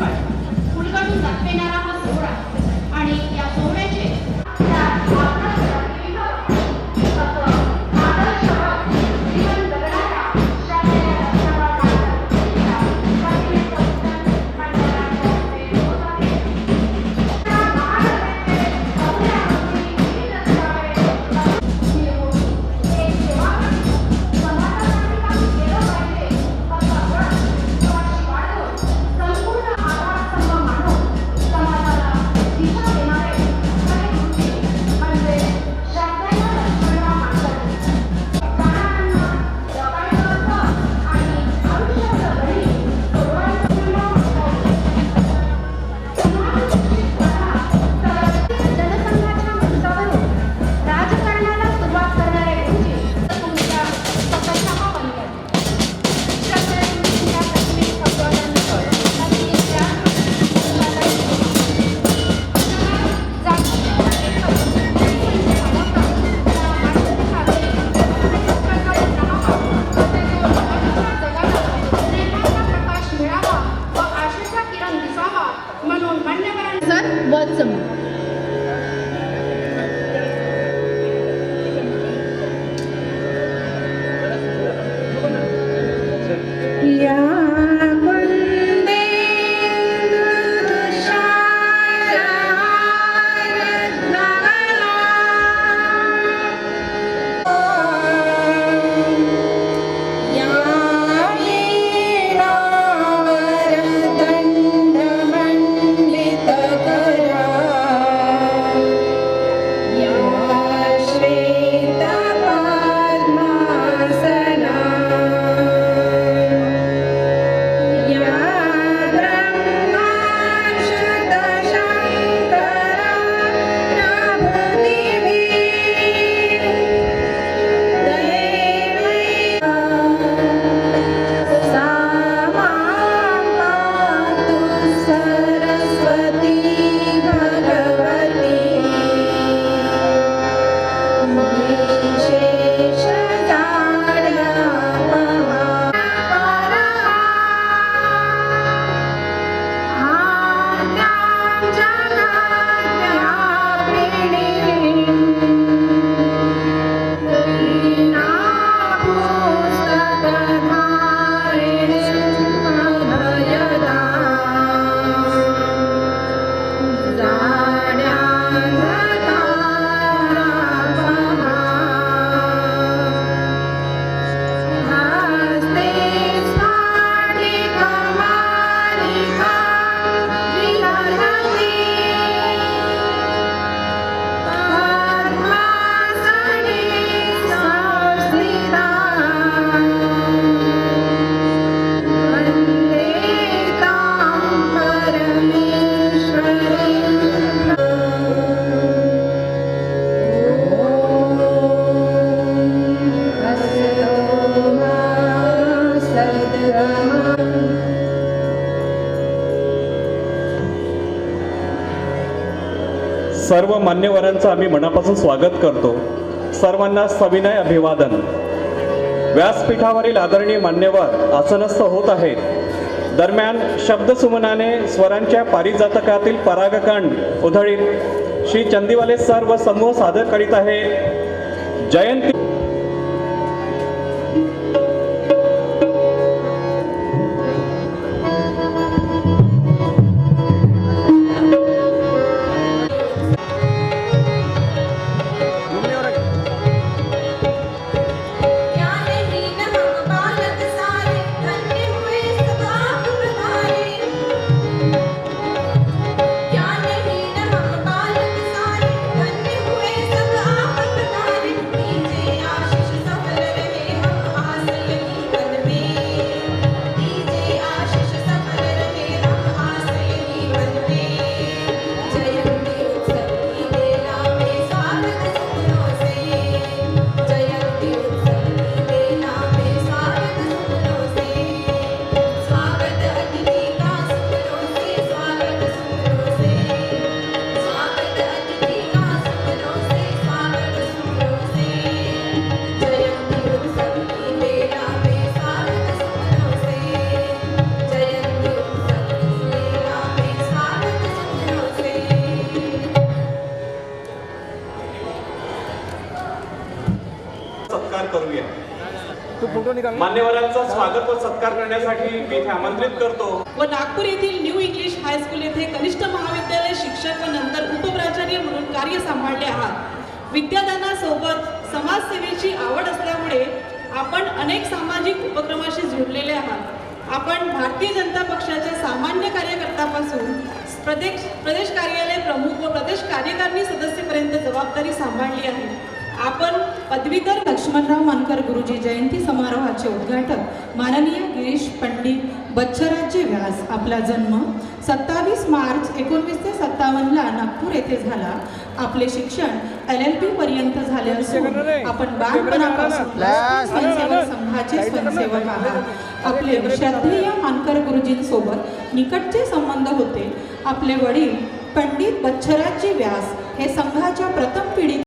मंडळ उलगडून दाखविणारा हा सोहळा आणि या सोहळ्याचे सर्व मान्यवरांचं आम्ही मनापासून स्वागत करतो. सर्वांना सविनय अभिवादन. व्यासपीठावरील आदरणीय मान्यवर आसनस्थ होत आहेत. दरम्यान शब्दसुमनाने स्वरांच्या पारिजातकातील परागकण उधळीत श्री चंदीवाले सर व समूह सादर करीत आहे. जयंती मान्यवरांचा स्वागत व सत्कार करण्यासाठी मी इथे आमंत्रित करतो व नागपूर येथील न्यू इंग्लिश हायस्कूल येथे कनिष्ठ महाविद्यालय शिक्षक व नंतर उपप्राचार्य म्हणून कार्य सांभाळले आहात। विद्यादानासोबत समाजसेवेची आवड असल्यामुळे आपण अनेक सामाजिक उपक्रमाशी जोडलेले आहात। आपण भारतीय जनता पक्षाच्या सामान्य कार्यकर्त्यापासून प्रदेश कार्यालय प्रमुख व प्रदेश कार्यकारिणी सदस्यपर्यंत जबाबदारी सांभाळली आहे। आपण पदवीधर लक्ष्मणराव मानकर गुरुजी जयंती समारोहाचे उद्घाटक माननीय गिरीश पंडित बच्चराजे व्यास। आपला जन्म 27 मार्च 1957ला नागपूर येथे झाला। आपले शिक्षण LLB पर्यंत झाले असून आपण बालपणापासून स्वयंसेवक संघाचे स्वयंसेवक आहात। आपले श्रद्धेय मानकर गुरुजींसोबत निकटचे संबंध होते। आपले वडील पंडित बच्चराजे व्यास हे संघाच्या प्रथम पिढी